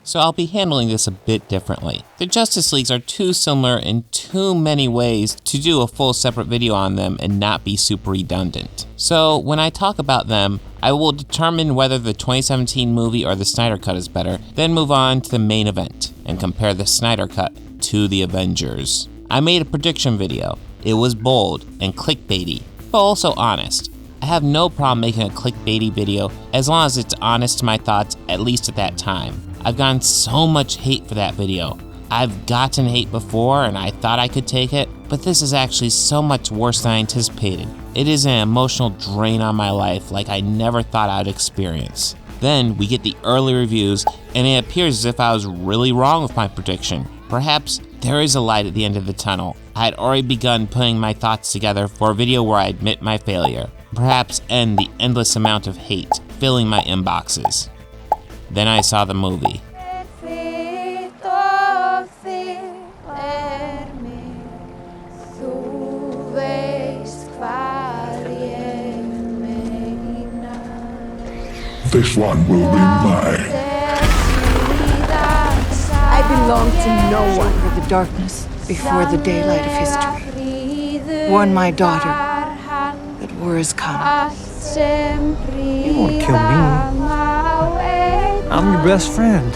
so I'll be handling this a bit differently. The Justice Leagues are too similar in too many ways to do a full separate video on them and not be super redundant. So when I talk about them, I will determine whether the 2017 movie or the Snyder Cut is better, then move on to the main event and compare the Snyder Cut to the Avengers. I made a prediction video. It was bold and clickbaity, but also honest. I have no problem making a clickbaity video as long as it's honest to my thoughts, at least at that time. I've gotten so much hate for that video. I've gotten hate before and I thought I could take it, but this is actually so much worse than I anticipated. It is an emotional drain on my life like I never thought I'd experience. Then we get the early reviews and it appears as if I was really wrong with my prediction. Perhaps there is a light at the end of the tunnel. I had already begun putting my thoughts together for a video where I admit my failure. Perhaps end the endless amount of hate filling my inboxes. Then I saw the movie. This one will be mine. I belong to no one. For the darkness before the daylight of history. Warn my daughter that war is coming. You won't kill me. I'm your best friend.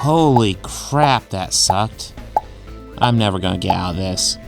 Holy crap, that sucked. I'm never gonna get out of this.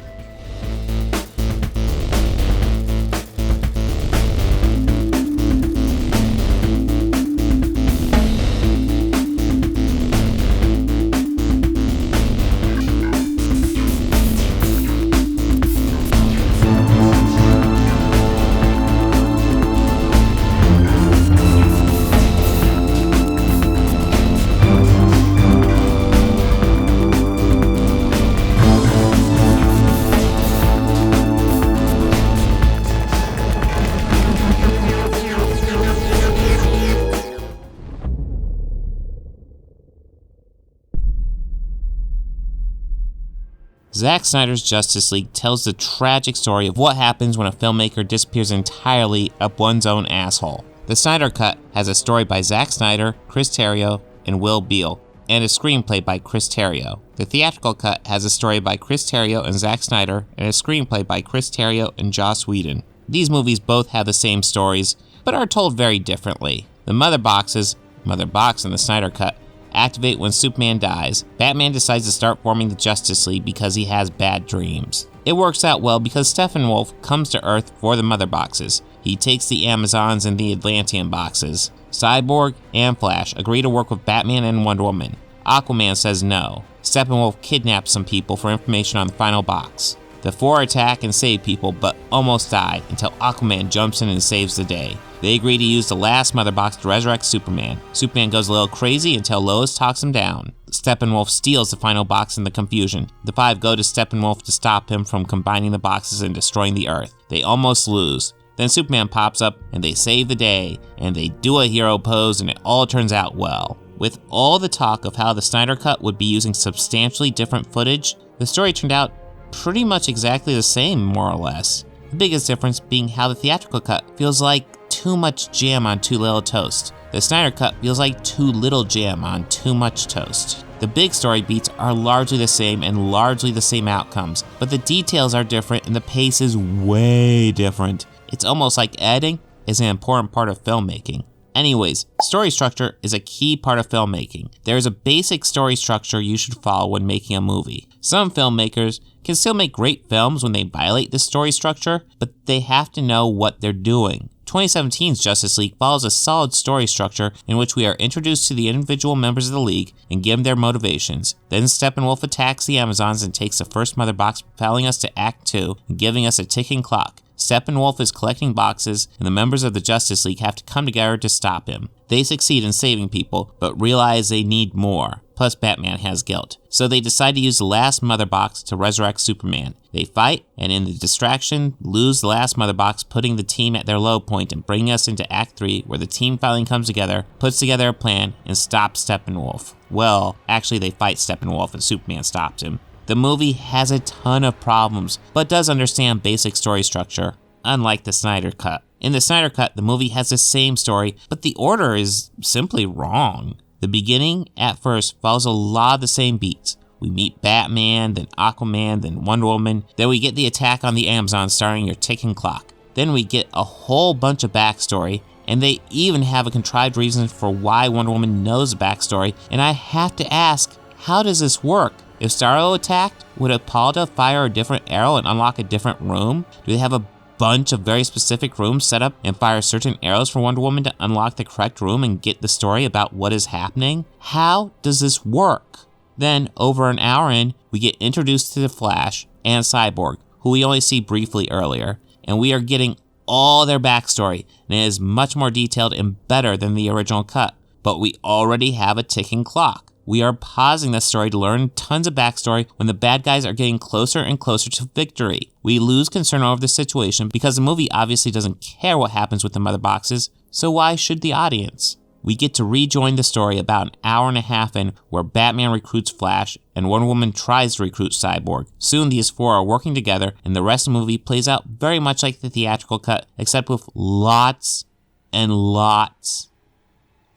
Zack Snyder's Justice League tells the tragic story of what happens when a filmmaker disappears entirely up one's own asshole. The Snyder Cut has a story by Zack Snyder, Chris Terrio, and Will Beall, and a screenplay by Chris Terrio. The theatrical cut has a story by Chris Terrio and Zack Snyder, and a screenplay by Chris Terrio and Joss Whedon. These movies both have the same stories, but are told very differently. The Mother Box in the Snyder Cut, activate when Superman dies. Batman decides to start forming the Justice League because he has bad dreams. It works out well because Steppenwolf comes to Earth for the Mother Boxes. He takes the Amazons and the Atlantean boxes. Cyborg and Flash agree to work with Batman and Wonder Woman. Aquaman says no. Steppenwolf kidnaps some people for information on the final box. The four attack and save people, but almost die until Aquaman jumps in and saves the day. They agree to use the last Mother Box to resurrect Superman. Superman goes a little crazy until Lois talks him down. Steppenwolf steals the final box in the confusion. The five go to Steppenwolf to stop him from combining the boxes and destroying the Earth. They almost lose. Then Superman pops up and they save the day, and they do a hero pose, and it all turns out well. With all the talk of how the Snyder Cut would be using substantially different footage, the story turned out pretty much exactly the same, more or less. The biggest difference being how the theatrical cut feels like too much jam on too little toast. The Snyder Cut feels like too little jam on too much toast. The big story beats are largely the same and largely the same outcomes, but the details are different and the pace is way different. It's almost like editing is an important part of filmmaking. Anyways, story structure is a key part of filmmaking. There is a basic story structure you should follow when making a movie. Some filmmakers can still make great films when they violate this story structure, but they have to know what they're doing. 2017's Justice League follows a solid story structure in which we are introduced to the individual members of the League and given their motivations. Then Steppenwolf attacks the Amazons and takes the first Mother Box, propelling us to Act 2 and giving us a ticking clock. Steppenwolf is collecting boxes, and the members of the Justice League have to come together to stop him. They succeed in saving people, but realize they need more. Plus Batman has guilt. So they decide to use the last Mother Box to resurrect Superman. They fight, and in the distraction, lose the last Mother Box, putting the team at their low point and bringing us into Act 3, where the team finally comes together, puts together a plan, and stops Steppenwolf. Well, actually they fight Steppenwolf and Superman stops him. The movie has a ton of problems, but does understand basic story structure, unlike the Snyder Cut. In the Snyder Cut, the movie has the same story, but the order is simply wrong. The beginning, at first, follows a lot of the same beats. We meet Batman, then Aquaman, then Wonder Woman, then we get the attack on the Amazon starring your ticking clock. Then we get a whole bunch of backstory, and they even have a contrived reason for why Wonder Woman knows the backstory, and I have to ask, how does this work? If Starro attacked, would Hippolyta fire a different arrow and unlock a different room? Do they have a bunch of very specific rooms set up and fire certain arrows for Wonder Woman to unlock the correct room and get the story about what is happening? How does this work? Then, over an hour in, we get introduced to the Flash and Cyborg, who we only see briefly earlier, and we are getting all their backstory, and it is much more detailed and better than the original cut, but we already have a ticking clock. We are pausing the story to learn tons of backstory when the bad guys are getting closer and closer to victory. We lose concern over the situation because the movie obviously doesn't care what happens with the mother boxes, so why should the audience? We get to rejoin the story about an hour and a half in, where Batman recruits Flash and Wonder Woman tries to recruit Cyborg. Soon these four are working together, and the rest of the movie plays out very much like the theatrical cut, except with lots and lots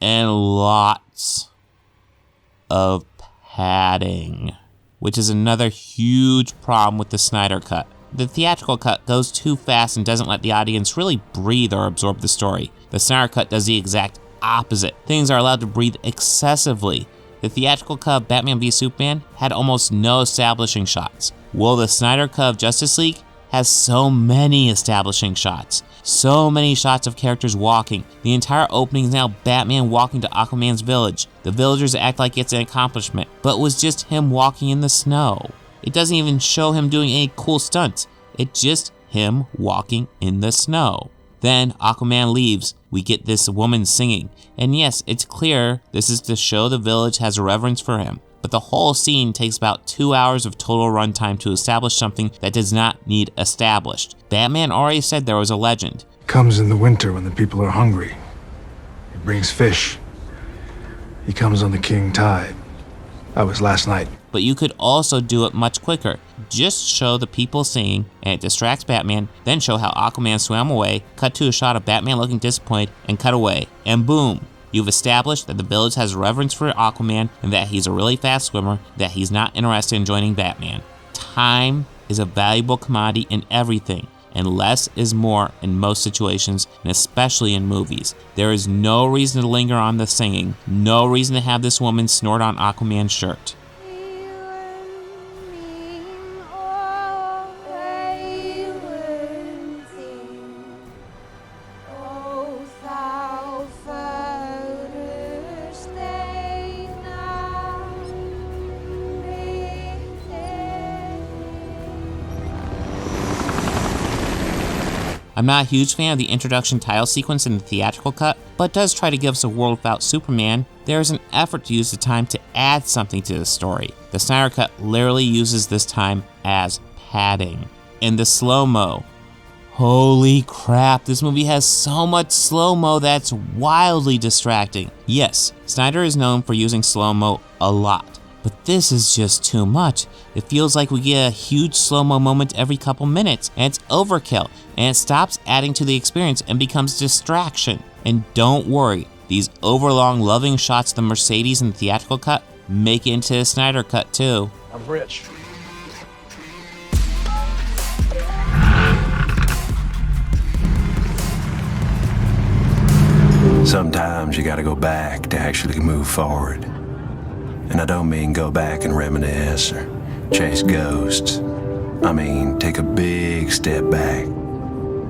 and lots of padding, which is another huge problem with the Snyder Cut. The theatrical cut goes too fast and doesn't let the audience really breathe or absorb the story. The Snyder Cut does the exact opposite. Things are allowed to breathe excessively. The theatrical cut of Batman v Superman had almost no establishing shots, while the Snyder cut of Justice League has so many establishing shots. So many shots of characters walking. The entire opening is now Batman walking to Aquaman's village. The villagers act like it's an accomplishment, but it was just him walking in the snow. It doesn't even show him doing any cool stunts. It's just him walking in the snow. Then Aquaman leaves. We get this woman singing. And yes, it's clear this is to show the village has a reverence for him. But the whole scene takes about 2 hours of total runtime to establish something that does not need established. Batman already said there was a legend. Comes in the winter when the people are hungry. He brings fish. He comes on the king tide. That was last night. But you could also do it much quicker. Just show the people singing, and it distracts Batman, then show how Aquaman swam away, cut to a shot of Batman looking disappointed, and cut away. And boom! You've established that the village has reverence for Aquaman, and that he's a really fast swimmer, that he's not interested in joining Batman. Time is a valuable commodity in everything, and less is more in most situations, and especially in movies. There is no reason to linger on the singing, no reason to have this woman snort on Aquaman's shirt. I'm not a huge fan of the introduction title sequence in the theatrical cut, but does try to give us a world without Superman. There is an effort to use the time to add something to the story. The Snyder Cut literally uses this time as padding. And the slow-mo. Holy crap, this movie has so much slow-mo that's wildly distracting. Yes, Snyder is known for using slow-mo a lot, but this is just too much. It feels like we get a huge slow-mo moment every couple minutes, and it's overkill, and it stops adding to the experience and becomes distraction. And don't worry, these overlong loving shots of the Mercedes in the theatrical cut make it into the Snyder Cut too. I'm rich. Sometimes you gotta go back to actually move forward. And I don't mean go back and reminisce or chase ghosts. I mean, take a big step back.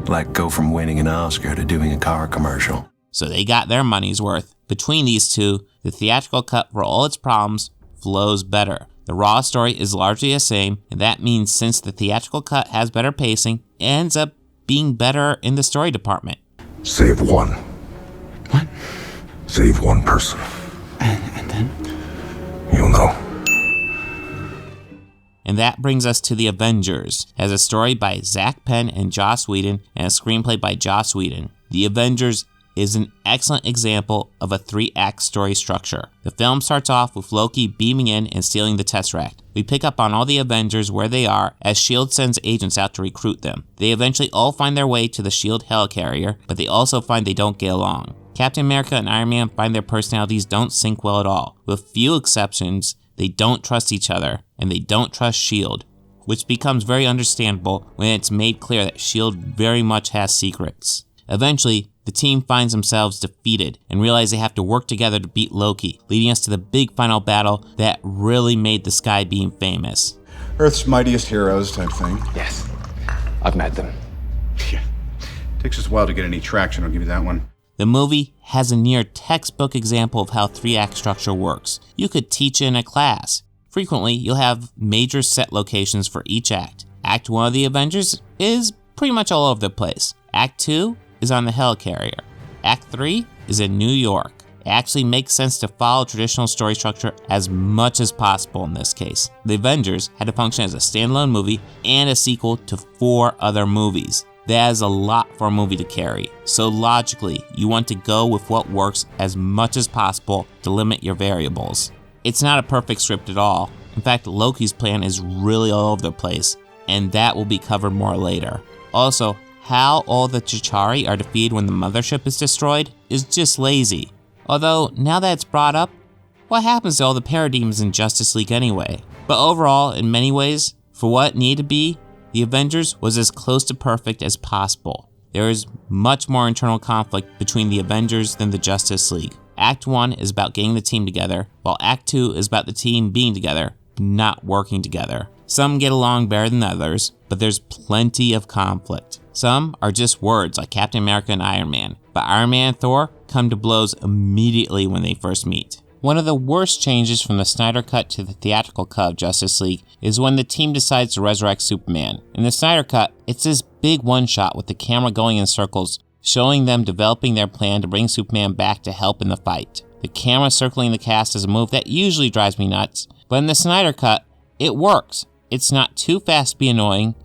Like go from winning an Oscar to doing a car commercial. So they got their money's worth. Between these two, the theatrical cut, for all its problems, flows better. The raw story is largely the same, and that means since the theatrical cut has better pacing, it ends up being better in the story department. Save one. What? Save one person. And then? You'll know. And that brings us to The Avengers. It has a story by Zach Penn and Joss Whedon, and a screenplay by Joss Whedon. The Avengers is an excellent example of a 3-act story structure. The film starts off with Loki beaming in and stealing the Tesseract. We pick up on all the Avengers where they are as S.H.I.E.L.D. sends agents out to recruit them. They eventually all find their way to the S.H.I.E.L.D. helicarrier, but they also find they don't get along. Captain America and Iron Man find their personalities don't sync well at all. With few exceptions, they don't trust each other, and they don't trust S.H.I.E.L.D., which becomes very understandable when it's made clear that S.H.I.E.L.D. very much has secrets. Eventually, the team finds themselves defeated and realize they have to work together to beat Loki, leading us to the big final battle that really made the Sky Beam famous. Earth's mightiest heroes type thing. Yes, I've met them. Yeah. Takes us a while to get any traction, I'll give you that one. The movie has a near textbook example of how 3-act structure works. You could teach it in a class. Frequently, you'll have major set locations for each act. Act 1 of the Avengers is pretty much all over the place. Act 2 is on the helicarrier. Act 3 is in New York. It actually makes sense to follow traditional story structure as much as possible in this case. The Avengers had to function as a standalone movie and a sequel to 4 other movies. That is a lot for a movie to carry. So logically, you want to go with what works as much as possible to limit your variables. It's not a perfect script at all. In fact, Loki's plan is really all over the place, and that will be covered more later. Also, how all the Chitauri are defeated when the mothership is destroyed is just lazy. Although, now that it's brought up, what happens to all the parademons in Justice League anyway? But overall, in many ways, for what it needed to be, the Avengers was as close to perfect as possible. There is much more internal conflict between the Avengers than the Justice League. Act 1 is about getting the team together, while Act 2 is about the team being together, not working together. Some get along better than others, but there's plenty of conflict. Some are just words like Captain America and Iron Man, but Iron Man and Thor come to blows immediately when they first meet. One of the worst changes from the Snyder Cut to the theatrical cut of Justice League is when the team decides to resurrect Superman. In the Snyder Cut, it's this big one-shot with the camera going in circles, showing them developing their plan to bring Superman back to help in the fight. The camera circling the cast is a move that usually drives me nuts, but in the Snyder Cut, it works. It's not too fast to be annoying,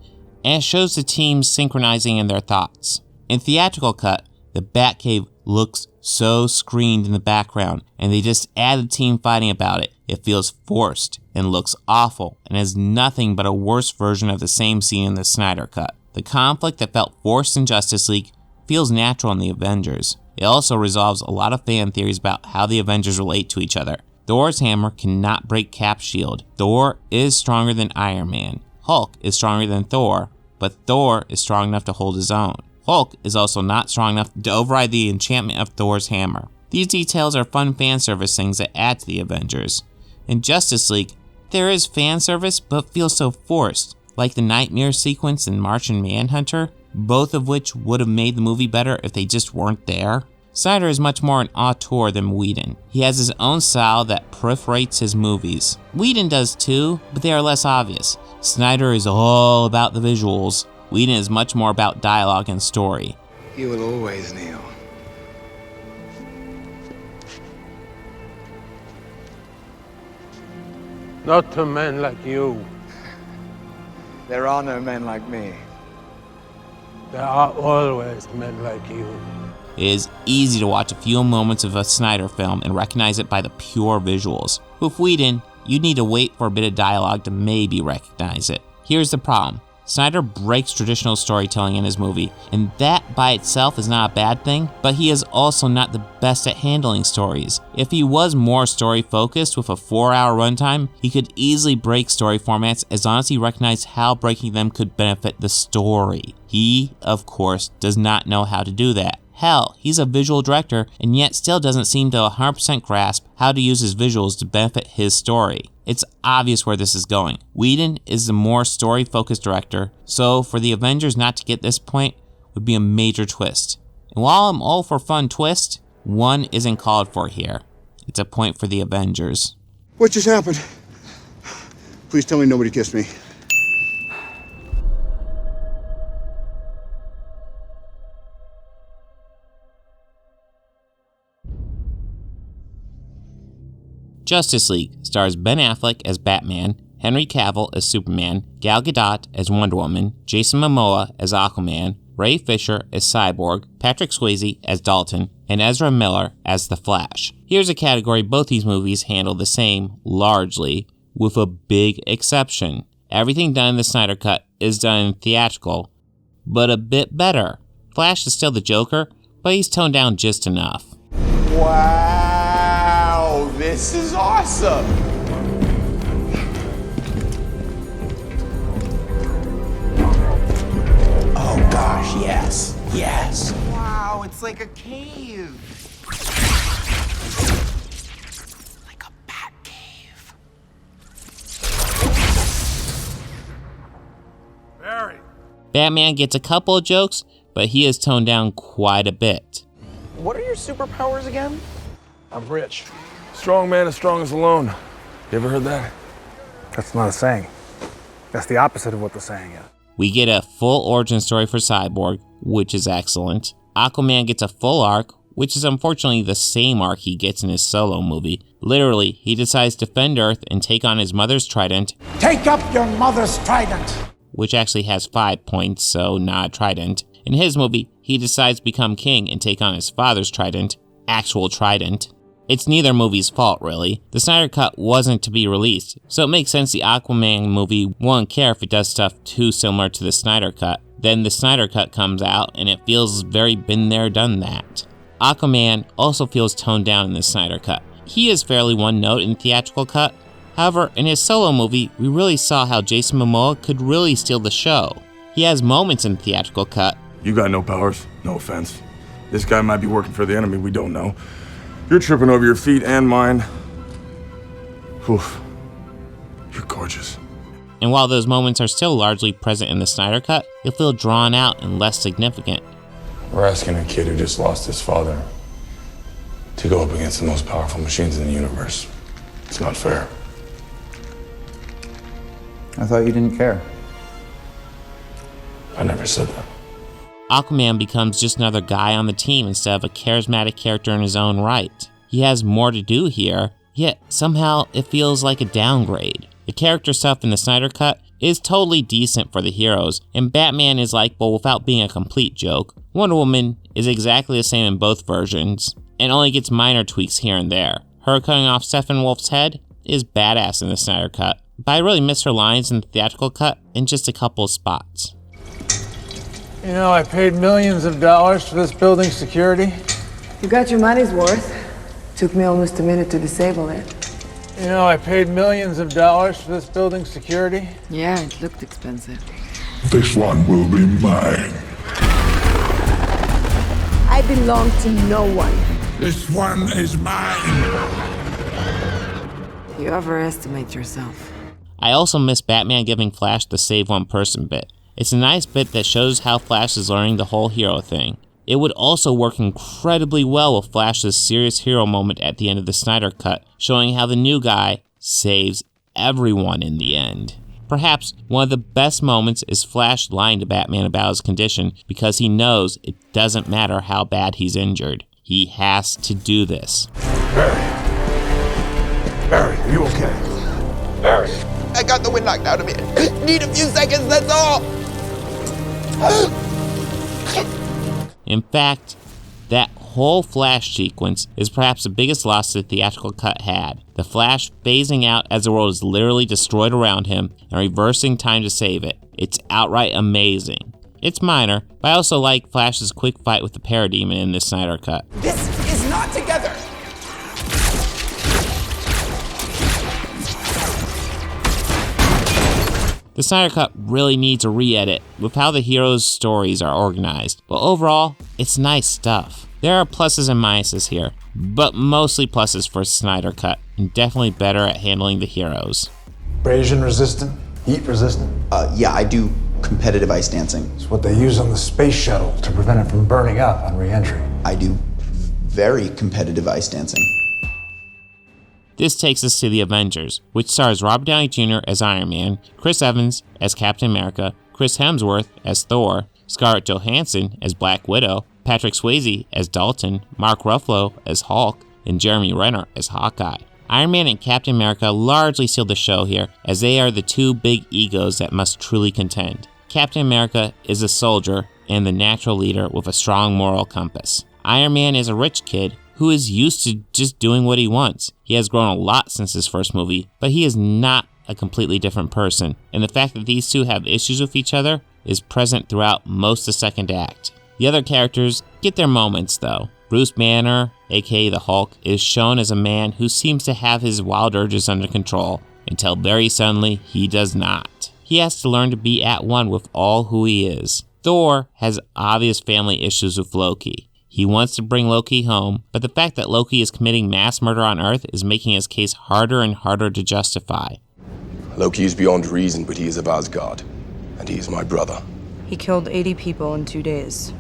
and it shows the teams synchronizing in their thoughts. In theatrical cut, the Batcave looks so screened in the background, and they just add the team fighting about it. It feels forced and looks awful, and is nothing but a worse version of the same scene in the Snyder Cut. The conflict that felt forced in Justice League feels natural in the Avengers. It also resolves a lot of fan theories about how the Avengers relate to each other. Thor's hammer cannot break Cap's shield. Thor is stronger than Iron Man. Hulk is stronger than Thor, but Thor is strong enough to hold his own. Hulk is also not strong enough to override the enchantment of Thor's hammer. These details are fun fan service things that add to the Avengers. In Justice League, there is fan service but feels so forced, like the Nightmare sequence in Martian Manhunter, both of which would have made the movie better if they just weren't there. Snyder is much more an auteur than Whedon. He has his own style that perforates his movies. Whedon does too, but they are less obvious. Snyder is all about the visuals. Whedon is much more about dialogue and story. You will always kneel. Not to men like you. There are no men like me. There are always men like you. It is easy to watch a few moments of a Snyder film and recognize it by the pure visuals. With Whedon, you need to wait for a bit of dialogue to maybe recognize it. Here's the problem. Snyder breaks traditional storytelling in his movie, and that by itself is not a bad thing, but he is also not the best at handling stories. If he was more story-focused with a 4-hour runtime, he could easily break story formats as long as he recognized how breaking them could benefit the story. He, of course, does not know how to do that. Hell, he's a visual director and yet still doesn't seem to 100% grasp how to use his visuals to benefit his story. It's obvious where this is going. Whedon is the more story-focused director, so for the Avengers not to get this point would be a major twist. And while I'm all for fun twist, one isn't called for here. It's a point for the Avengers. What just happened? Please tell me nobody kissed me. Justice League stars Ben Affleck as Batman, Henry Cavill as Superman, Gal Gadot as Wonder Woman, Jason Momoa as Aquaman, Ray Fisher as Cyborg, Patrick Swayze as Dalton, and Ezra Miller as The Flash. Here's a category both these movies handle the same, largely, with a big exception. Everything done in the Snyder Cut is done in theatrical, but a bit better. Flash is still the Joker, but he's toned down just enough. Wow, this is awesome. Oh gosh, yes, yes. Wow, it's like a cave. Like a bat cave. Barry. Batman gets a couple of jokes, but he is toned down quite a bit. What are your superpowers again? I'm rich. Strong man as strong as alone. You ever heard that? That's not a saying. That's the opposite of what the saying is. We get a full origin story for Cyborg, which is excellent. Aquaman gets a full arc, which is unfortunately the same arc he gets in his solo movie. Literally, he decides to defend Earth and take on his mother's trident. Take up your mother's trident. Which actually has 5 points, so not a trident. In his movie, he decides to become king and take on his father's trident. Actual trident. It's neither movie's fault, really. The Snyder Cut wasn't to be released, so it makes sense the Aquaman movie won't care if it does stuff too similar to the Snyder Cut. Then the Snyder Cut comes out, and it feels very been there, done that. Aquaman also feels toned down in the Snyder Cut. He is fairly one note in the theatrical cut. However, in his solo movie, we really saw how Jason Momoa could really steal the show. He has moments in the theatrical cut. You got no powers, no offense. This guy might be working for the enemy, we don't know. You're tripping over your feet and mine. Oof. You're gorgeous. And while those moments are still largely present in the Snyder Cut, they feel drawn out and less significant. We're asking a kid who just lost his father to go up against the most powerful machines in the universe. It's not fair. I thought you didn't care. I never said that. Aquaman becomes just another guy on the team instead of a charismatic character in his own right. He has more to do here, yet somehow it feels like a downgrade. The character stuff in the Snyder Cut is totally decent for the heroes, and Batman is likable without being a complete joke. Wonder Woman is exactly the same in both versions, and only gets minor tweaks here and there. Her cutting off Steppenwolf's head is badass in the Snyder Cut, but I really miss her lines in the theatrical cut in just a couple of spots. You know, I paid millions of dollars for this building's security. You got your money's worth. Took me almost a minute to disable it. You know, I paid millions of dollars for this building's security. Yeah, it looked expensive. This one will be mine. I belong to no one. This one is mine. You overestimate yourself. I also miss Batman giving Flash the save one person bit. It's a nice bit that shows how Flash is learning the whole hero thing. It would also work incredibly well with Flash's serious hero moment at the end of the Snyder Cut, showing how the new guy saves everyone in the end. Perhaps one of the best moments is Flash lying to Batman about his condition because he knows it doesn't matter how bad he's injured. He has to do this. Barry, are you okay? Barry, I got the wind knocked out of me. Need a few seconds, that's all. In fact, that whole Flash sequence is perhaps the biggest loss the theatrical cut had. The Flash phasing out as the world is literally destroyed around him and reversing time to save it. It's outright amazing. It's minor, but I also like Flash's quick fight with the Parademon in this Snyder Cut. This is not together. The Snyder Cut really needs a re-edit with how the heroes' stories are organized, but overall, it's nice stuff. There are pluses and minuses here, but mostly pluses for Snyder Cut, and definitely better at handling the heroes. Abrasion resistant, heat resistant. Yeah, I do competitive ice dancing. It's what they use on the space shuttle to prevent it from burning up on re-entry. I do very competitive ice dancing. This takes us to the Avengers, which stars Robert Downey Jr. as Iron Man, Chris Evans as Captain America, Chris Hemsworth as Thor, Scarlett Johansson as Black Widow, Patrick Swayze as Dalton, Mark Ruffalo as Hulk, and Jeremy Renner as Hawkeye. Iron Man and Captain America largely steal the show here, as they are the two big egos that must truly contend. Captain America is a soldier, and the natural leader with a strong moral compass. Iron Man is a rich kid who is used to just doing what he wants. He has grown a lot since his first movie, but he is not a completely different person, and the fact that these two have issues with each other is present throughout most of the second act. The other characters get their moments though. Bruce Banner, aka the Hulk, is shown as a man who seems to have his wild urges under control, until very suddenly he does not. He has to learn to be at one with all who he is. Thor has obvious family issues with Loki. He wants to bring Loki home, but the fact that Loki is committing mass murder on Earth is making his case harder and harder to justify. Loki is beyond reason, but he is of Asgard, and he is my brother. He killed 80 people in 2 days.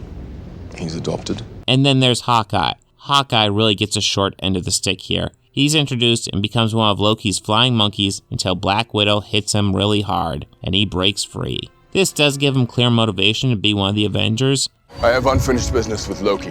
He's adopted. And then there's Hawkeye. Hawkeye really gets a short end of the stick here. He's introduced and becomes one of Loki's flying monkeys until Black Widow hits him really hard, and he breaks free. This does give him clear motivation to be one of the Avengers. I have unfinished business with Loki.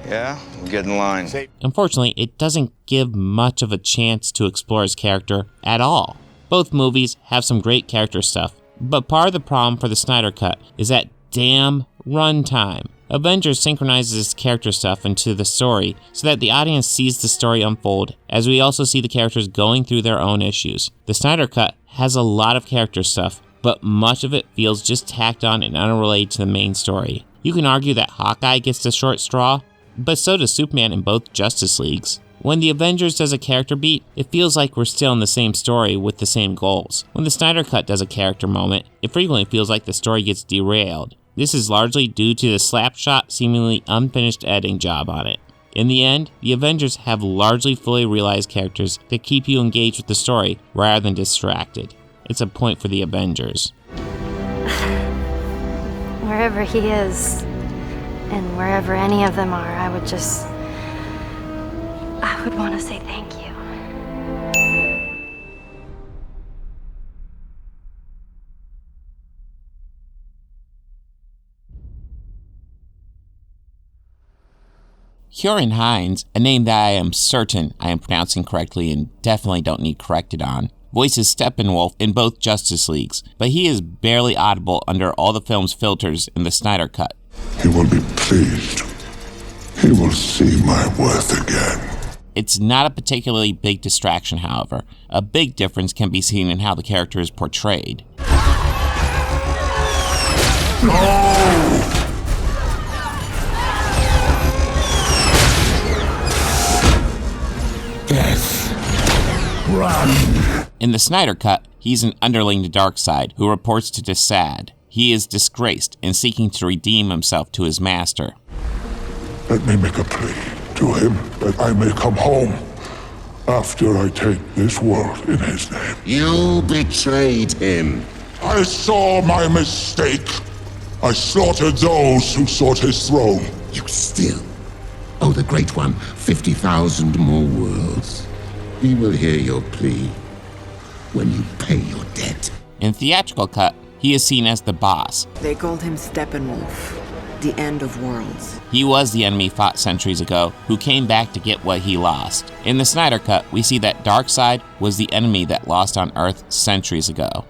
Yeah? Get in line. Unfortunately, it doesn't give much of a chance to explore his character at all. Both movies have some great character stuff, but part of the problem for the Snyder Cut is that damn runtime. Avengers synchronizes its character stuff into the story so that the audience sees the story unfold, as we also see the characters going through their own issues. The Snyder Cut has a lot of character stuff, but much of it feels just tacked on and unrelated to the main story. You can argue that Hawkeye gets the short straw, but so does Superman in both Justice Leagues. When the Avengers does a character beat, it feels like we're still in the same story with the same goals. When the Snyder Cut does a character moment, it frequently feels like the story gets derailed. This is largely due to the slapshot, seemingly unfinished editing job on it. In the end, the Avengers have largely fully realized characters that keep you engaged with the story rather than distracted. It's a point for the Avengers. Wherever he is, and wherever any of them are, I would want to say thank you. Ciarán Hinds, a name that I am certain I am pronouncing correctly and definitely don't need corrected on, voices Steppenwolf in both Justice Leagues, but he is barely audible under all the film's filters in the Snyder Cut. He will be pleased. He will see my worth again. It's not a particularly big distraction, however. A big difference can be seen in how the character is portrayed. No! Death. Run. In the Snyder Cut, he's an underling to Darkseid who reports to Desaad. He is disgraced and seeking to redeem himself to his master. Let me make a plea to him that I may come home after I take this world in his name. You betrayed him. I saw my mistake. I slaughtered those who sought his throne. You still owe the Great One 50,000 more worlds. We will hear your plea when you pay your debt. In theatrical cut, he is seen as the boss. They called him Steppenwolf, the end of worlds. He was the enemy fought centuries ago, who came back to get what he lost. In the Snyder Cut, we see that Darkseid was the enemy that lost on Earth centuries ago.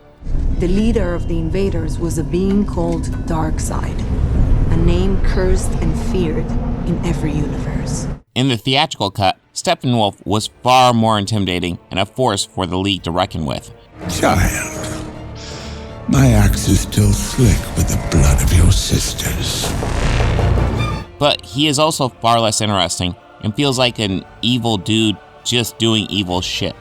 The leader of the invaders was a being called Darkseid, a name cursed and feared in every universe. In the theatrical cut, Steppenwolf was far more intimidating and a force for the League to reckon with. Child, my axe is still slick with the blood of your sisters. But he is also far less interesting and feels like an evil dude just doing evil shit.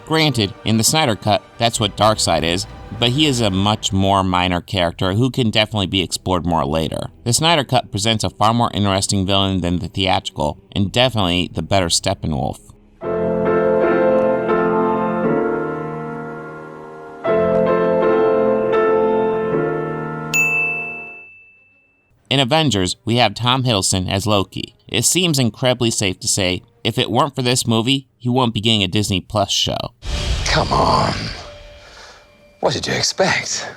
Granted, in the Snyder Cut, that's what Darkseid is, but he is a much more minor character who can definitely be explored more later. The Snyder Cut presents a far more interesting villain than the theatrical, and definitely the better Steppenwolf. In Avengers, we have Tom Hiddleston as Loki. It seems incredibly safe to say, if it weren't for this movie, he wouldn't be getting a Disney Plus show. Come on. What did you expect?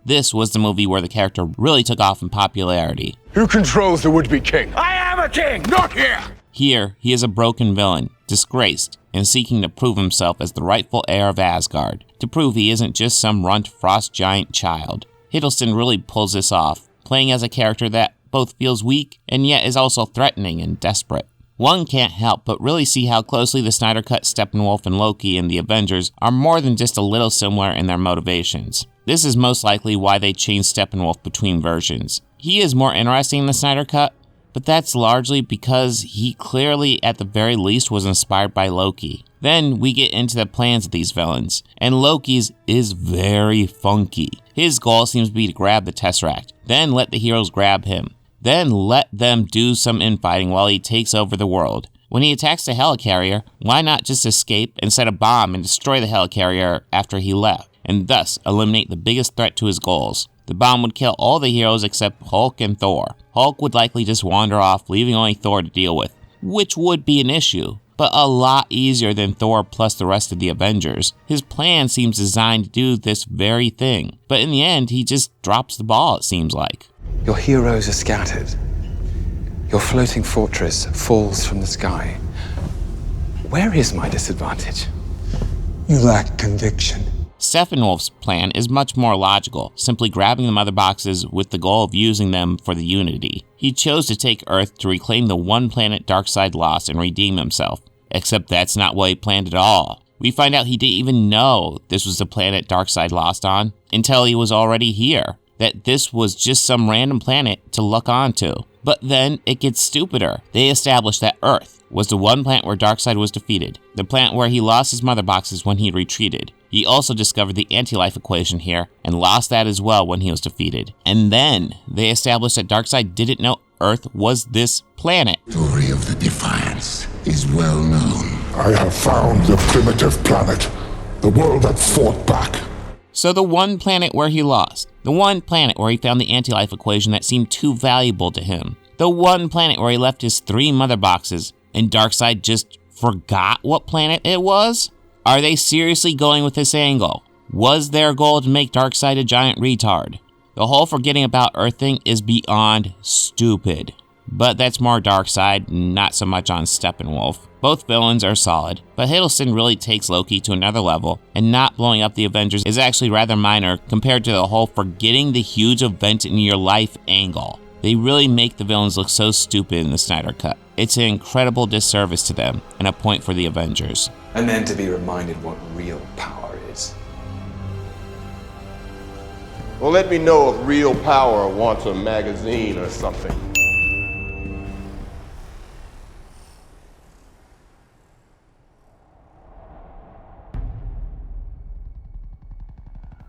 This was the movie where the character really took off in popularity. Who controls the would-be king? I am a king, not here! Here, he is a broken villain, disgraced, and seeking to prove himself as the rightful heir of Asgard, to prove he isn't just some runt frost giant child. Hiddleston really pulls this off, playing as a character that both feels weak and yet is also threatening and desperate. One can't help but really see how closely the Snyder Cut Steppenwolf and Loki in the Avengers are more than just a little similar in their motivations. This is most likely why they changed Steppenwolf between versions. He is more interesting in the Snyder Cut, but that's largely because he clearly at the very least was inspired by Loki. Then we get into the plans of these villains, and Loki's is very funky. His goal seems to be to grab the Tesseract, then let the heroes grab him. Then let them do some infighting while he takes over the world. When he attacks the helicarrier, why not just escape and set a bomb and destroy the helicarrier after he left, and thus eliminate the biggest threat to his goals? The bomb would kill all the heroes except Hulk and Thor. Hulk would likely just wander off, leaving only Thor to deal with, which would be an issue, but a lot easier than Thor plus the rest of the Avengers. His plan seems designed to do this very thing, but in the end, he just drops the ball, it seems like. Your heroes are scattered. Your floating fortress falls from the sky. Where is my disadvantage? You lack conviction. Steppenwolf's plan is much more logical, simply grabbing the mother boxes with the goal of using them for the Unity. He chose to take Earth to reclaim the one planet Darkseid lost and redeem himself. Except that's not what he planned at all. We find out he didn't even know this was the planet Darkseid lost on until he was already here. That this was just some random planet to look onto. But then it gets stupider. They established that Earth was the one planet where Darkseid was defeated, the planet where he lost his mother boxes when he retreated. He also discovered the anti-life equation here and lost that as well when he was defeated. And then they established that Darkseid didn't know Earth was this planet. The story of the Defiance is well known. I have found the primitive planet, the world that fought back. So the one planet where he lost, the one planet where he found the anti-life equation that seemed too valuable to him, the one planet where he left his 3 mother boxes, and Darkseid just forgot what planet it was? Are they seriously going with this angle? Was their goal to make Darkseid a giant retard? The whole forgetting about Earth thing is beyond stupid. But that's more Darkseid, not so much on Steppenwolf. Both villains are solid, but Hiddleston really takes Loki to another level, and not blowing up the Avengers is actually rather minor compared to the whole forgetting the huge event in your life angle. They really make the villains look so stupid in the Snyder Cut. It's an incredible disservice to them, and a point for the Avengers. And then to be reminded what real power is. Well, let me know if Real Power wants a magazine or something.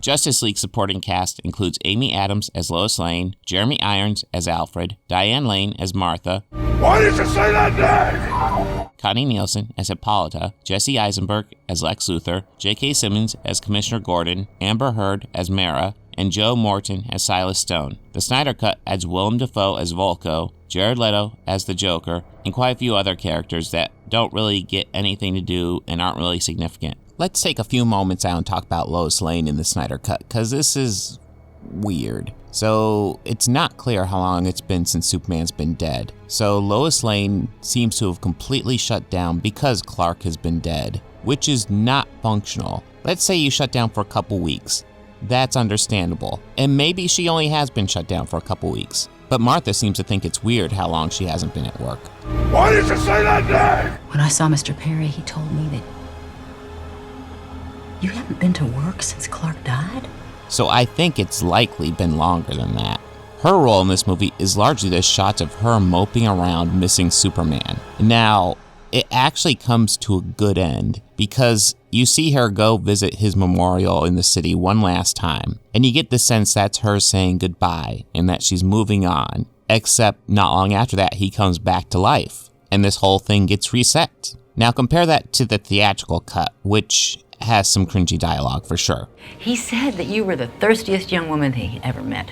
Justice League supporting cast includes Amy Adams as Lois Lane, Jeremy Irons as Alfred, Diane Lane as Martha. Why did you say that name? Connie Nielsen as Hippolyta, Jesse Eisenberg as Lex Luthor, J.K. Simmons as Commissioner Gordon, Amber Heard as Mara, and Joe Morton as Silas Stone. The Snyder Cut adds Willem Dafoe as Volko, Jared Leto as the Joker, and quite a few other characters that don't really get anything to do and aren't really significant. Let's take a few moments out and talk about Lois Lane in the Snyder Cut, because this is weird. So it's not clear how long it's been since Superman's been dead. So Lois Lane seems to have completely shut down because Clark has been dead, which is not functional. Let's say you shut down for a couple weeks. That's understandable. And maybe she only has been shut down for a couple weeks. But Martha seems to think it's weird how long she hasn't been at work. Why did you say that name? When I saw Mr. Perry, he told me that you haven't been to work since Clark died? So I think it's likely been longer than that. Her role in this movie is largely the shots of her moping around missing Superman. Now, it actually comes to a good end because you see her go visit his memorial in the city one last time, and you get the sense that's her saying goodbye and that she's moving on, except not long after that he comes back to life, and this whole thing gets reset. Now compare that to the theatrical cut, which has some cringy dialogue for sure. He said that you were the thirstiest young woman he ever met.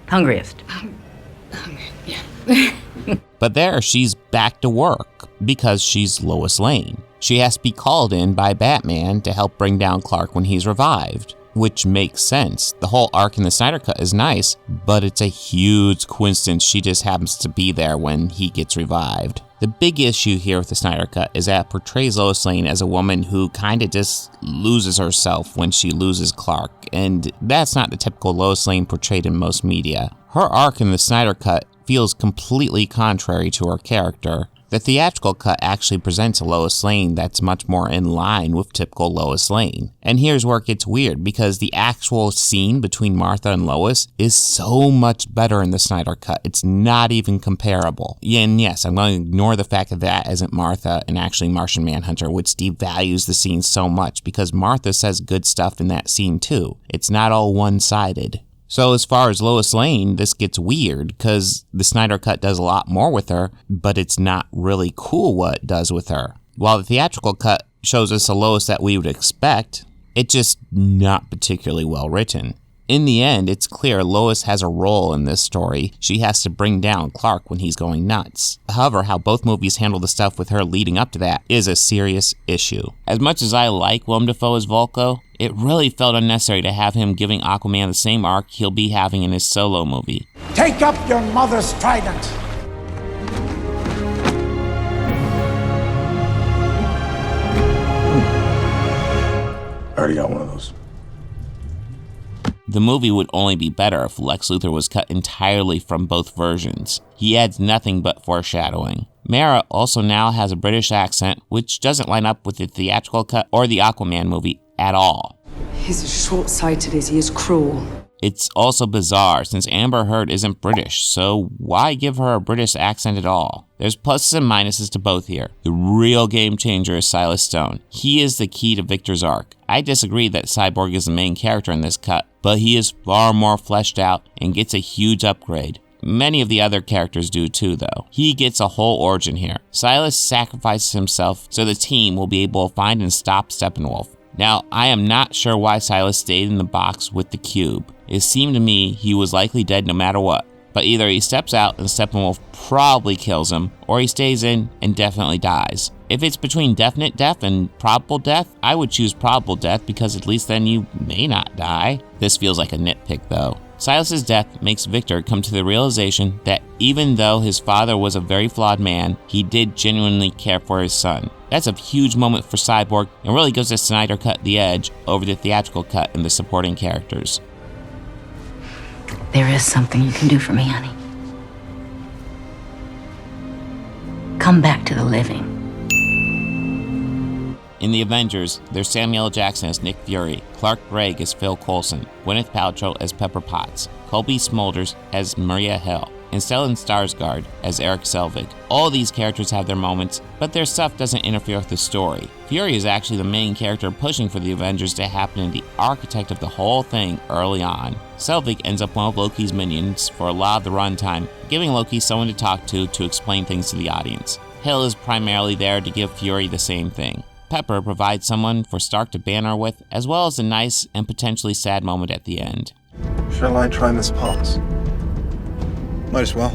Hungriest. Yeah. But there, she's back to work because she's Lois Lane. She has to be called in by Batman to help bring down Clark when he's revived, which makes sense. The whole arc in the Snyder Cut is nice, but it's a huge coincidence she just happens to be there when he gets revived. The big issue here with the Snyder Cut is that it portrays Lois Lane as a woman who kinda just loses herself when she loses Clark, and that's not the typical Lois Lane portrayed in most media. Her arc in the Snyder Cut feels completely contrary to her character. The theatrical cut actually presents a Lois Lane that's much more in line with typical Lois Lane. And here's where it gets weird, because the actual scene between Martha and Lois is so much better in the Snyder Cut. It's not even comparable. And yes, I'm going to ignore the fact that isn't Martha and actually Martian Manhunter, which devalues the scene so much, because Martha says good stuff in that scene too. It's not all one-sided. So as far as Lois Lane, this gets weird because the Snyder Cut does a lot more with her, but it's not really cool what it does with her. While the theatrical cut shows us a Lois that we would expect, it's just not particularly well written. In the end, it's clear Lois has a role in this story. She has to bring down Clark when he's going nuts. However, how both movies handle the stuff with her leading up to that is a serious issue. As much as I like Willem Dafoe as Vulko, it really felt unnecessary to have him giving Aquaman the same arc he'll be having in his solo movie. Take up your mother's trident! I already got one of those. The movie would only be better if Lex Luthor was cut entirely from both versions. He adds nothing but foreshadowing. Mara also now has a British accent, which doesn't line up with the theatrical cut or the Aquaman movie at all. He's as short-sighted as he is cruel. It's also bizarre since Amber Heard isn't British, so why give her a British accent at all? There's pluses and minuses to both here. The real game changer is Silas Stone. He is the key to Victor's arc. I disagree that Cyborg is the main character in this cut, but he is far more fleshed out and gets a huge upgrade. Many of the other characters do too, though. He gets a whole origin here. Silas sacrifices himself so the team will be able to find and stop Steppenwolf. Now, I am not sure why Silas stayed in the box with the cube. It seemed to me he was likely dead no matter what. But either he steps out and Steppenwolf probably kills him, or he stays in and definitely dies. If it's between definite death and probable death, I would choose probable death because at least then you may not die. This feels like a nitpick though. Silas's death makes Victor come to the realization that even though his father was a very flawed man, he did genuinely care for his son. That's a huge moment for Cyborg and really gives the Snyder Cut the edge over the theatrical cut and the supporting characters. There is something you can do for me, honey. Come back to the living. In the Avengers, there's Samuel L. Jackson as Nick Fury, Clark Gregg as Phil Coulson, Gwyneth Paltrow as Pepper Potts, Colby Smulders as Maria Hill, and Stellan Skarsgård as Eric Selvig. All these characters have their moments, but their stuff doesn't interfere with the story. Fury is actually the main character pushing for the Avengers to happen and the architect of the whole thing early on. Selvig ends up one of Loki's minions for a lot of the runtime, giving Loki someone to talk to explain things to the audience. Hill is primarily there to give Fury the same thing. Pepper provides someone for Stark to banter with, as well as a nice and potentially sad moment at the end. Shall I try Miss Potts? Might as well.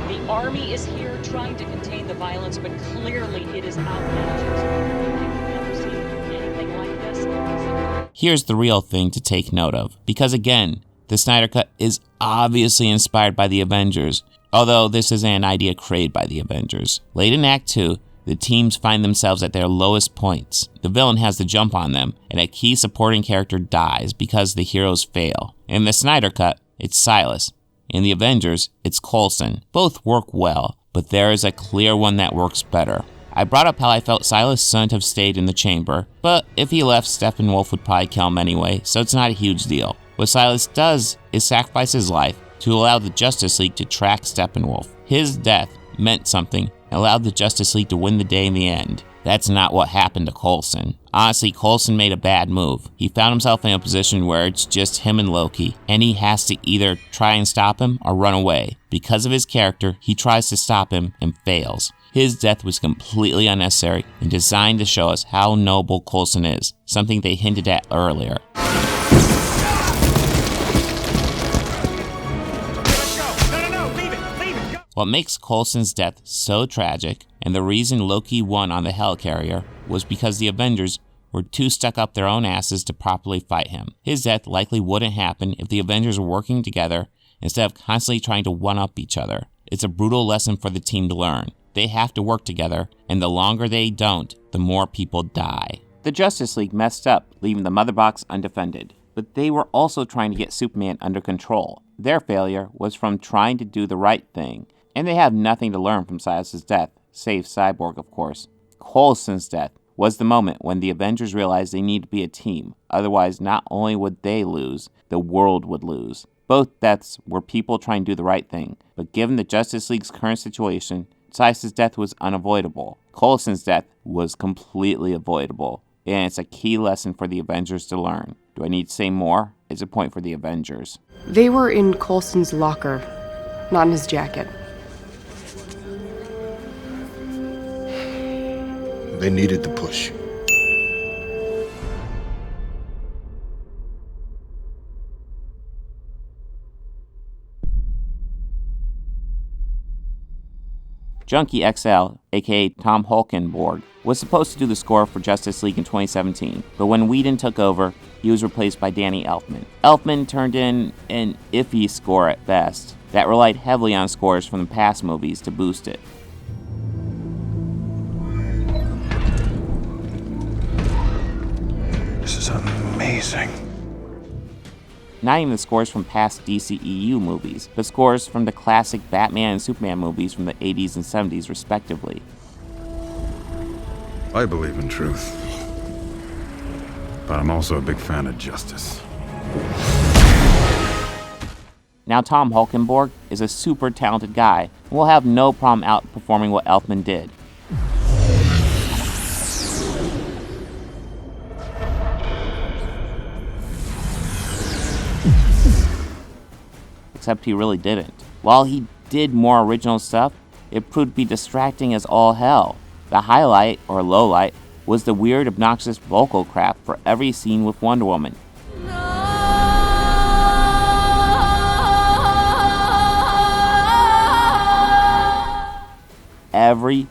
The army is here trying to contain the violence, but clearly it is outrageous. I've never seen anything like this. Here's the real thing to take note of, because again, the Snyder Cut is obviously inspired by the Avengers, although this is an idea created by the Avengers. Late in Act 2, the teams find themselves at their lowest points. The villain has the jump on them, and a key supporting character dies because the heroes fail. In the Snyder Cut, it's Silas. In the Avengers, it's Coulson. Both work well, but there is a clear one that works better. I brought up how I felt Silas shouldn't have stayed in the chamber, but if he left, Steppenwolf would probably kill him anyway, so it's not a huge deal. What Silas does is sacrifice his life to allow the Justice League to track Steppenwolf. His death meant something and allowed the Justice League to win the day in the end. That's not what happened to Coulson. Honestly, Coulson made a bad move. He found himself in a position where it's just him and Loki, and he has to either try and stop him or run away. Because of his character, he tries to stop him and fails. His death was completely unnecessary and designed to show us how noble Coulson is, something they hinted at earlier. What makes Coulson's death so tragic, and the reason Loki won on the Helicarrier, was because the Avengers were too stuck up their own asses to properly fight him. His death likely wouldn't happen if the Avengers were working together instead of constantly trying to one-up each other. It's a brutal lesson for the team to learn. They have to work together, and the longer they don't, the more people die. The Justice League messed up, leaving the Mother Box undefended. But they were also trying to get Superman under control. Their failure was from trying to do the right thing, and they have nothing to learn from Silas's death, save Cyborg, of course. Coulson's death was the moment when the Avengers realized they need to be a team. Otherwise, not only would they lose, the world would lose. Both deaths were people trying to do the right thing, but given the Justice League's current situation, Silas's death was unavoidable. Coulson's death was completely avoidable, and it's a key lesson for the Avengers to learn. Do I need to say more? It's a point for the Avengers. They were in Coulson's locker, not in his jacket. They needed the push. Junkie XL, aka Tom Holkenborg, was supposed to do the score for Justice League in 2017, but when Whedon took over, he was replaced by Danny Elfman. Elfman turned in an iffy score at best, that relied heavily on scores from the past movies to boost it. This is amazing. Not even the scores from past DCEU movies, but scores from the classic Batman and Superman movies from the 80s and 70s respectively. I believe in truth, but I'm also a big fan of justice. Now Tom Holkenborg is a super talented guy, and will have no problem outperforming what Elfman did. Except he really didn't. While he did more original stuff, it proved to be distracting as all hell. The highlight, or lowlight, was the weird, obnoxious vocal crap for every scene with Wonder Woman. Every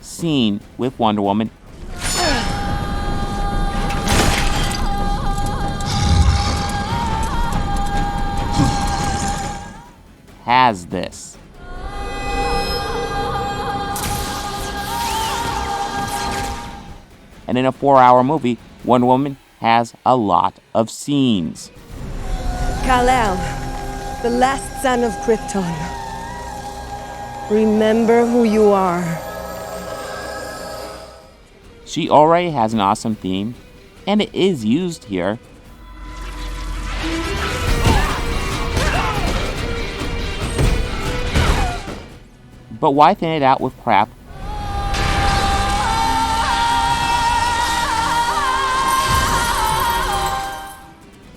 scene with Wonder Woman has this. And in a 4-hour movie, Wonder Woman has a lot of scenes. Kal-El, the last son of Krypton. Remember who you are. She already has an awesome theme, and it is used here. But why thin it out with crap?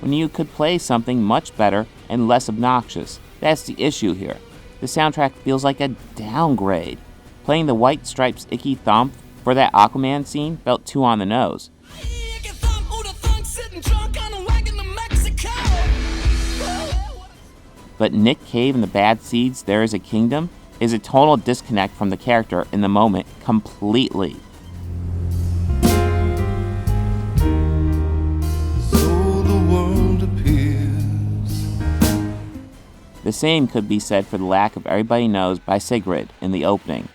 When you could play something much better and less obnoxious. That's the issue here. The soundtrack feels like a downgrade. Playing the White Stripes' Icky Thump for that Aquaman scene felt too on the nose. But Nick Cave and the Bad Seeds' There Is a Kingdom is a total disconnect from the character in the moment completely. So the world appears. The same could be said for the lack of Everybody Knows by Sigrid in the opening.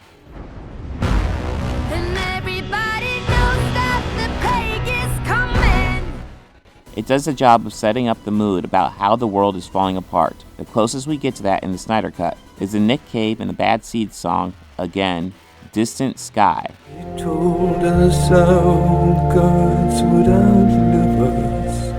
It does the job of setting up the mood about how the world is falling apart. The closest we get to that in the Snyder Cut is the Nick Cave and the Bad Seeds song, again, Distant Sky. He told us our gods would outlive us.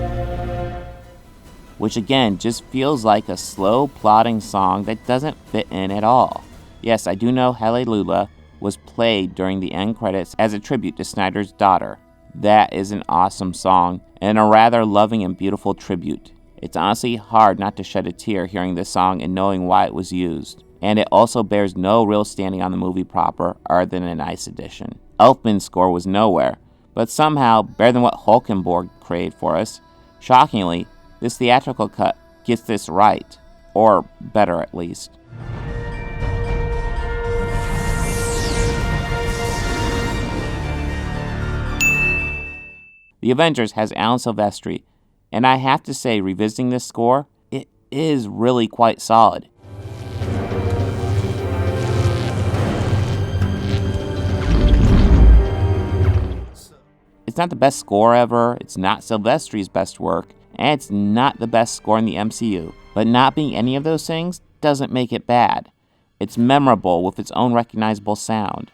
Which again just feels like a slow, plodding song that doesn't fit in at all. Yes, I do know Hallelujah was played during the end credits as a tribute to Snyder's daughter. That is an awesome song, and a rather loving and beautiful tribute. It's honestly hard not to shed a tear hearing this song and knowing why it was used. And it also bears no real standing on the movie proper, other than a nice addition. Elfman's score was nowhere, but somehow better than what Holkenborg created for us. Shockingly, this theatrical cut gets this right, or better at least. The Avengers has Alan Silvestri, and I have to say, revisiting this score, it is really quite solid. It's not the best score ever, it's not Silvestri's best work, and it's not the best score in the MCU. But not being any of those things doesn't make it bad. It's memorable with its own recognizable sound.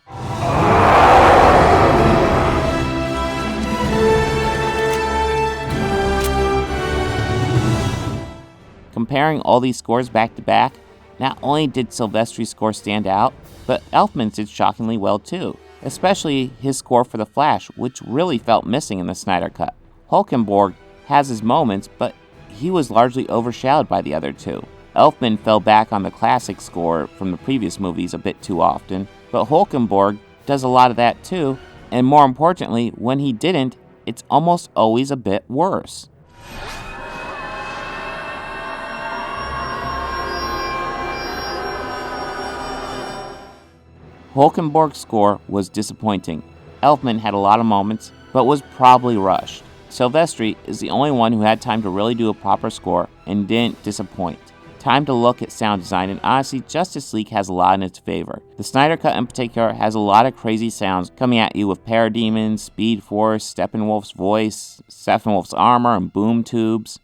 Comparing all these scores back to back, not only did Silvestri's score stand out, but Elfman's did shockingly well too, especially his score for The Flash, which really felt missing in the Snyder Cut. Hulkenborg has his moments, but he was largely overshadowed by the other two. Elfman fell back on the classic score from the previous movies a bit too often, but Hulkenborg does a lot of that too, and more importantly, when he didn't, it's almost always a bit worse. Hulkenborg's score was disappointing. Elfman had a lot of moments, but was probably rushed. Silvestri is the only one who had time to really do a proper score and didn't disappoint. Time to look at sound design, and honestly, Justice League has a lot in its favor. The Snyder Cut in particular has a lot of crazy sounds coming at you with Parademons, Speed Force, Steppenwolf's voice, Steppenwolf's armor, and boom tubes.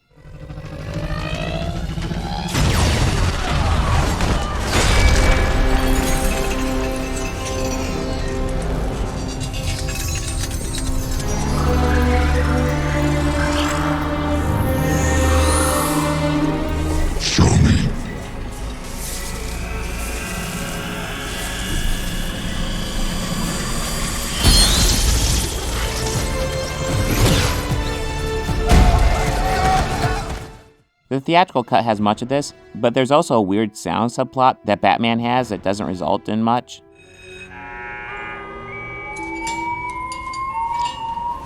The theatrical cut has much of this, but there's also a weird sound subplot that Batman has that doesn't result in much.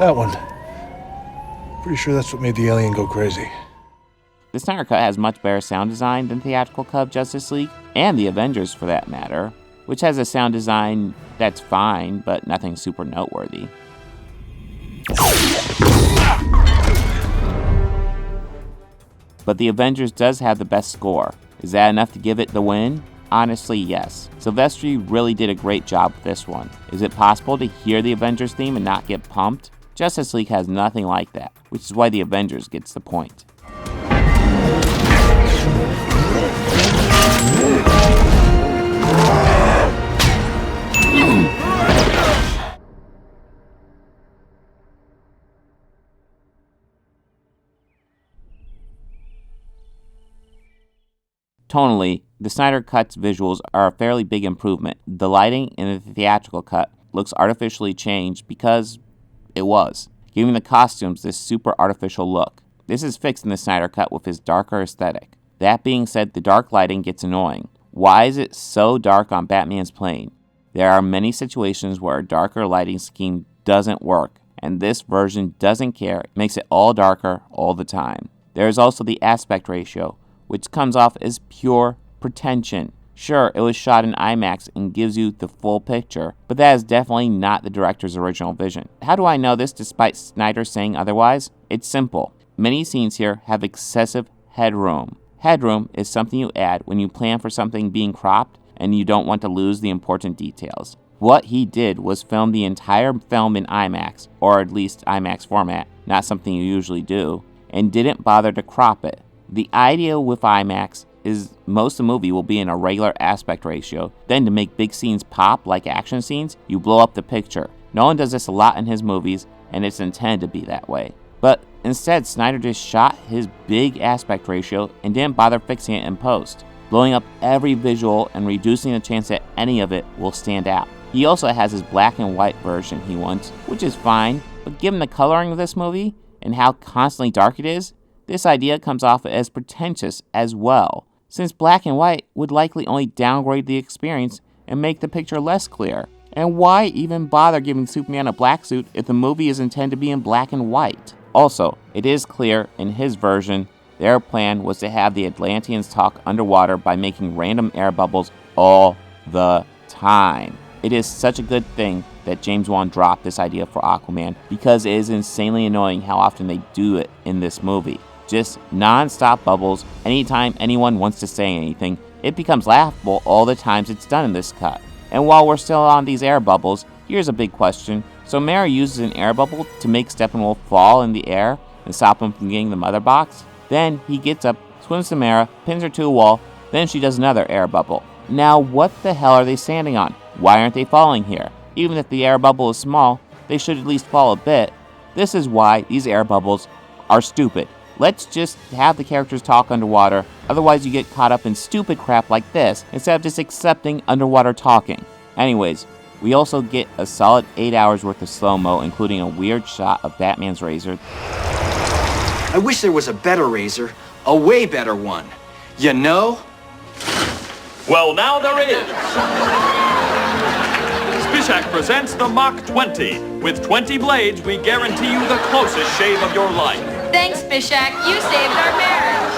That one. Pretty sure that's what made the alien go crazy. The Snyder Cut has much better sound design than the theatrical cut of Justice League, and the Avengers for that matter, which has a sound design that's fine, but nothing super noteworthy. But the Avengers does have the best score. Is that enough to give it the win? Honestly, yes. Silvestri really did a great job with this one. Is it possible to hear the Avengers theme and not get pumped? Justice League has nothing like that, which is why the Avengers gets the point. Tonally, the Snyder Cut's visuals are a fairly big improvement. The lighting in the theatrical cut looks artificially changed because it was, giving the costumes this super artificial look. This is fixed in the Snyder Cut with his darker aesthetic. That being said, the dark lighting gets annoying. Why is it so dark on Batman's plane? There are many situations where a darker lighting scheme doesn't work, and this version doesn't care. It makes it all darker all the time. There is also the aspect ratio, which comes off as pure pretension. Sure, it was shot in IMAX and gives you the full picture, but that is definitely not the director's original vision. How do I know this despite Snyder saying otherwise? It's simple. Many scenes here have excessive headroom. Headroom is something you add when you plan for something being cropped and you don't want to lose the important details. What he did was film the entire film in IMAX, or at least IMAX format, not something you usually do, and didn't bother to crop it. The idea with IMAX is most of the movie will be in a regular aspect ratio. Then to make big scenes pop like action scenes, you blow up the picture. Nolan does this a lot in his movies, and it's intended to be that way. But instead, Snyder just shot his big aspect ratio and didn't bother fixing it in post, blowing up every visual and reducing the chance that any of it will stand out. He also has his black and white version he wants, which is fine, but given the coloring of this movie and how constantly dark it is, this idea comes off as pretentious as well, since black and white would likely only downgrade the experience and make the picture less clear. And why even bother giving Superman a black suit if the movie is intended to be in black and white? Also, it is clear in his version, their plan was to have the Atlanteans talk underwater by making random air bubbles all the time. It is such a good thing that James Wan dropped this idea for Aquaman because it is insanely annoying how often they do it in this movie. Just non-stop bubbles. Anytime anyone wants to say anything, it becomes laughable all the times it's done in this cut. And while we're still on these air bubbles, here's a big question. So Mara uses an air bubble to make Steppenwolf fall in the air and stop him from getting the mother box. Then he gets up, swims to Mara, pins her to a wall, then she does another air bubble. Now what the hell are they standing on? Why aren't they falling here? Even if the air bubble is small, they should at least fall a bit. This is why these air bubbles are stupid. Let's just have the characters talk underwater, otherwise you get caught up in stupid crap like this instead of just accepting underwater talking. Anyways, we also get a solid 8 hours worth of slow-mo, including a weird shot of Batman's razor. I wish there was a better razor, a way better one. You know? Well, now there is. Spishak presents the Mach 20. With 20 blades, we guarantee you the closest shave of your life. Thanks, Spishak. You saved our marriage.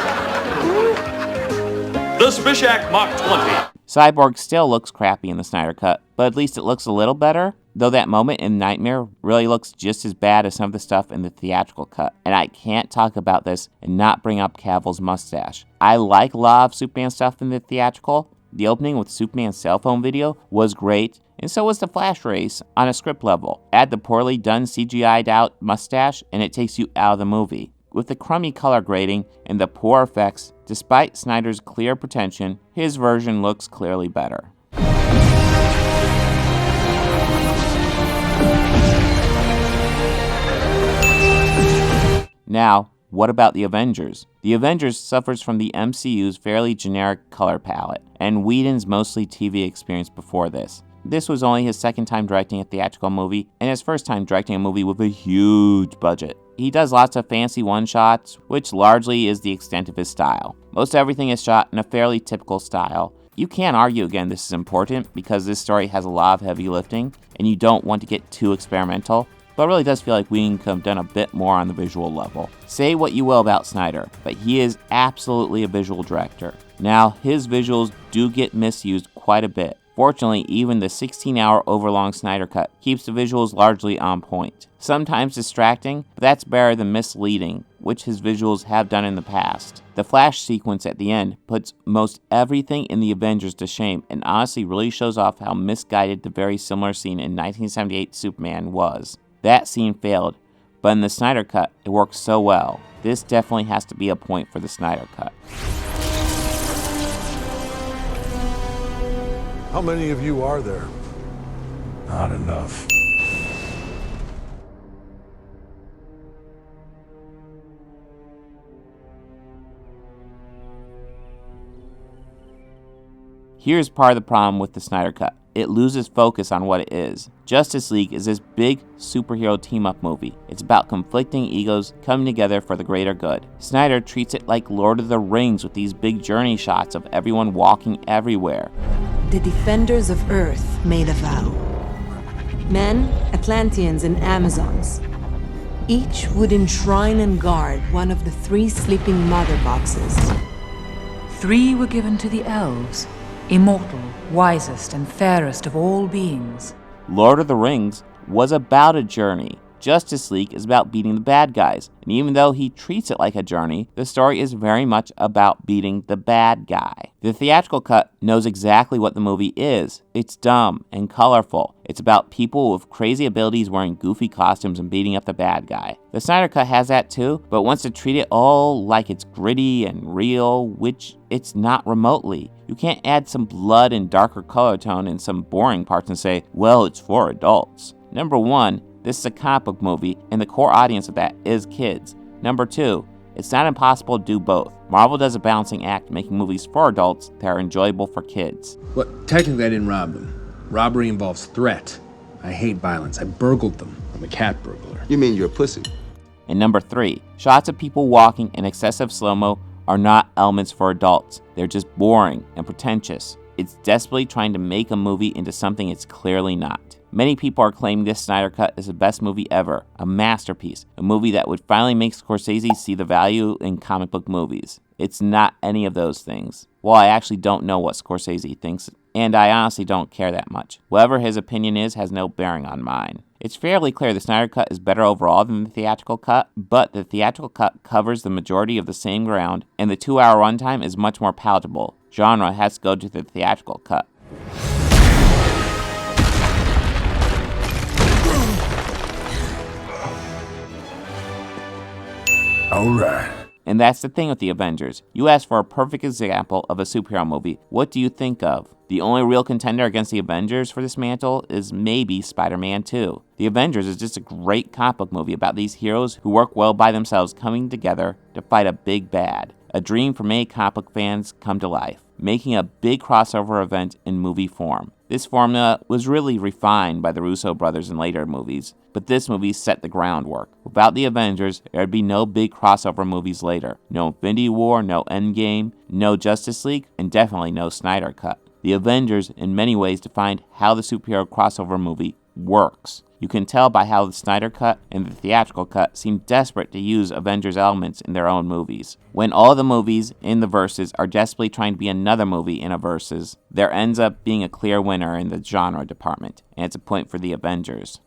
The Spishak Mach 20. Cyborg still looks crappy in the Snyder Cut, but at least it looks a little better, though that moment in Nightmare really looks just as bad as some of the stuff in the theatrical cut. And I can't talk about this and not bring up Cavill's mustache. I like a lot of Superman stuff in the theatrical. The opening with Superman's cell phone video was great, and so was the Flash race on a script level. Add the poorly done CGI'd out mustache, and it takes you out of the movie. With the crummy color grading and the poor effects, despite Snyder's clear pretension, his version looks clearly better. Now, what about the Avengers? The Avengers suffers from the MCU's fairly generic color palette, and Whedon's mostly TV experience before this. This was only his second time directing a theatrical movie, and his first time directing a movie with a huge budget. He does lots of fancy one-shots, which largely is the extent of his style. Most everything is shot in a fairly typical style. You can't argue again this is important, because this story has a lot of heavy lifting, and you don't want to get too experimental, but it really does feel like Whedon could have done a bit more on the visual level. Say what you will about Snyder, but he is absolutely a visual director. Now, his visuals do get misused quite a bit. Fortunately, even the 16-hour overlong Snyder Cut keeps the visuals largely on point. Sometimes distracting, but that's better than misleading, which his visuals have done in the past. The Flash sequence at the end puts most everything in the Avengers to shame and honestly really shows off how misguided the very similar scene in 1978 Superman was. That scene failed, but in the Snyder Cut, it works so well. This definitely has to be a point for the Snyder Cut. How many of you are there? Not enough. Here's part of the problem with the Snyder Cut. It loses focus on what it is. Justice League is this big superhero team-up movie. It's about conflicting egos coming together for the greater good. Snyder treats it like Lord of the Rings with these big journey shots of everyone walking everywhere. The defenders of Earth made a vow. Men, Atlanteans, and Amazons. Each would enshrine and guard one of the 3 sleeping mother boxes. 3 were given to the elves, immortal, wisest, and fairest of all beings. Lord of the Rings was about a journey. Justice League is about beating the bad guys, and even though he treats it like a journey, the story is very much about beating the bad guy. The theatrical cut knows exactly what the movie is. It's dumb and colorful. It's about people with crazy abilities wearing goofy costumes and beating up the bad guy. The Snyder Cut has that too, but wants to treat it all like it's gritty and real, which it's not remotely. You can't add some blood and darker color tone in some boring parts and say, well, it's for adults. Number 1, this is a comic book movie, and the core audience of that is kids. Number 2, it's not impossible to do both. Marvel does a balancing act, making movies for adults that are enjoyable for kids. Well, technically I didn't rob them. Robbery involves threat. I hate violence. I burgled them. I'm a cat burglar. You mean you're a pussy? And number 3, shots of people walking in excessive slow-mo are not elements for adults. They're just boring and pretentious. It's desperately trying to make a movie into something it's clearly not. Many people are claiming this Snyder Cut is the best movie ever, a masterpiece, a movie that would finally make Scorsese see the value in comic book movies. It's not any of those things. Well, I actually don't know what Scorsese thinks, and I honestly don't care that much. Whatever his opinion is has no bearing on mine. It's fairly clear the Snyder Cut is better overall than the theatrical cut, but the theatrical cut covers the majority of the same ground, and the 2-hour runtime is much more palatable. Genre has to go to the theatrical cut. Alright. And that's the thing with the Avengers. You asked for a perfect example of a superhero movie. What do you think of? The only real contender against the Avengers for this mantle is maybe Spider-Man 2. The Avengers is just a great comic book movie about these heroes who work well by themselves coming together to fight a big bad. A dream for many comic book fans come to life, making a big crossover event in movie form. This formula was really refined by the Russo brothers in later movies, but this movie set the groundwork. Without the Avengers, there would be no big crossover movies later. No Infinity War, no Endgame, no Justice League, and definitely no Snyder Cut. The Avengers, in many ways, defined how the superhero crossover movie works. You can tell by how the Snyder Cut and the theatrical cut seem desperate to use Avengers elements in their own movies. When all the movies in the verses are desperately trying to be another movie in a verses, there ends up being a clear winner in the genre department, and it's a point for the Avengers.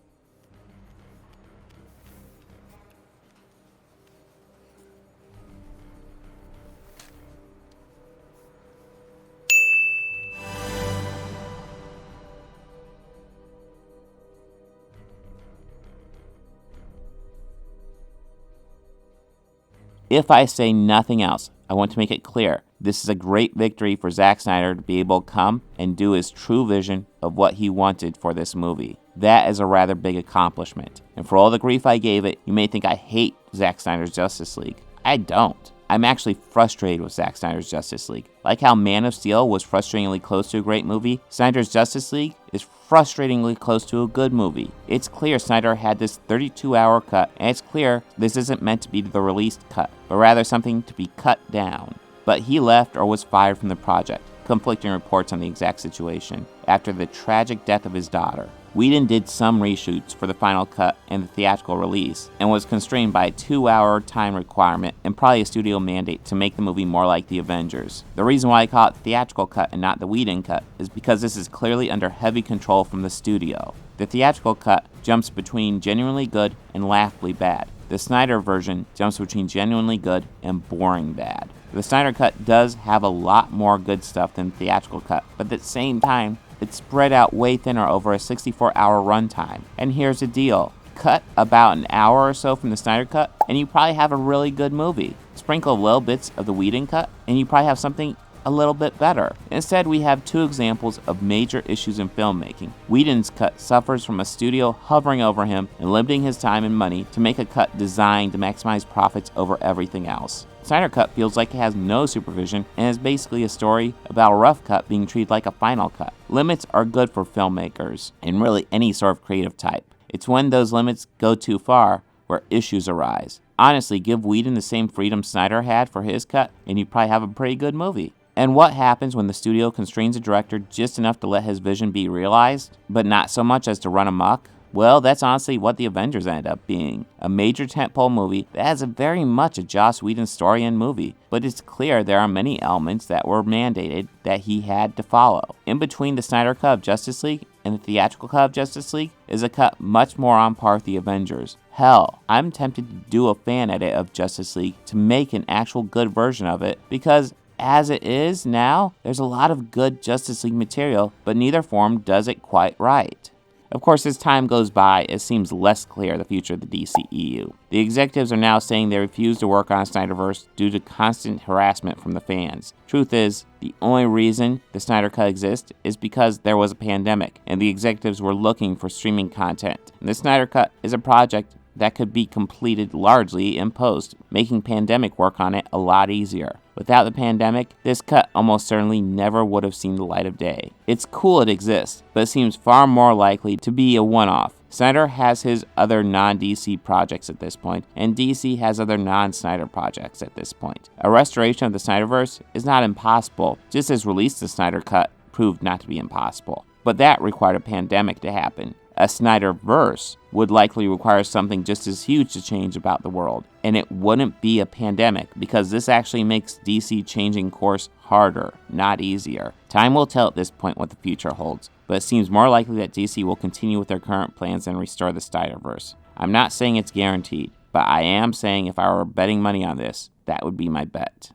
If I say nothing else, I want to make it clear, this is a great victory for Zack Snyder to be able to come and do his true vision of what he wanted for this movie. That is a rather big accomplishment. And for all the grief I gave it, you may think I hate Zack Snyder's Justice League. I don't. I'm actually frustrated with Zack Snyder's Justice League. Like how Man of Steel was frustratingly close to a great movie, Snyder's Justice League is frustratingly close to a good movie. It's clear Snyder had this 32-hour cut, and it's clear this isn't meant to be the released cut, but rather something to be cut down. But he left or was fired from the project, conflicting reports on the exact situation, after the tragic death of his daughter. Whedon did some reshoots for the final cut and the theatrical release, and was constrained by a 2-hour time requirement and probably a studio mandate to make the movie more like the Avengers. The reason why I call it the theatrical cut and not the Whedon cut is because this is clearly under heavy control from the studio. The theatrical cut jumps between genuinely good and laughably bad. The Snyder version jumps between genuinely good and boring bad. The Snyder Cut does have a lot more good stuff than the theatrical cut, but at the same time, it's spread out way thinner over a 64-hour runtime. And here's the deal. Cut about an hour or so from the Snyder Cut, and you probably have a really good movie. Sprinkle little bits of the Whedon Cut, and you probably have something a little bit better. Instead, we have two examples of major issues in filmmaking. Whedon's cut suffers from a studio hovering over him and limiting his time and money to make a cut designed to maximize profits over everything else. Snyder Cut feels like it has no supervision and is basically a story about a rough cut being treated like a final cut. Limits are good for filmmakers, and really any sort of creative type. It's when those limits go too far where issues arise. Honestly, give Whedon the same freedom Snyder had for his cut, and you'd probably have a pretty good movie. And what happens when the studio constrains a director just enough to let his vision be realized, but not so much as to run amok? Well, that's honestly what the Avengers ended up being. A major tentpole movie that has very much a Joss Whedon story and movie, but it's clear there are many elements that were mandated that he had to follow. In between the Snyder Cut of Justice League and the theatrical cut of Justice League is a cut much more on par with the Avengers. Hell, I'm tempted to do a fan edit of Justice League to make an actual good version of it, because as it is now, there's a lot of good Justice League material, but neither form does it quite right. Of course, as time goes by, it seems less clear the future of the DCEU. The executives are now saying they refuse to work on a Snyderverse due to constant harassment from the fans. Truth is, the only reason the Snyder Cut exists is because there was a pandemic, and the executives were looking for streaming content. And the Snyder Cut is a project that could be completed largely in post, making pandemic work on it a lot easier. Without the pandemic, this cut almost certainly never would have seen the light of day. It's cool it exists, but it seems far more likely to be a one-off. Snyder has his other non-DC projects at this point, and DC has other non-Snyder projects at this point. A restoration of the Snyderverse is not impossible, just as release the Snyder Cut proved not to be impossible. But that required a pandemic to happen. A Snyderverse would likely require something just as huge to change about the world, and it wouldn't be a pandemic, because this actually makes DC changing course harder, not easier. Time will tell at this point what the future holds, but it seems more likely that DC will continue with their current plans and restore the Snyderverse. I'm not saying it's guaranteed, but I am saying if I were betting money on this, that would be my bet.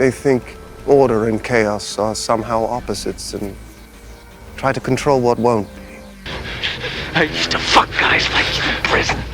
They think order and chaos are somehow opposites and try to control what won't be. I used to fuck guys like you in prison.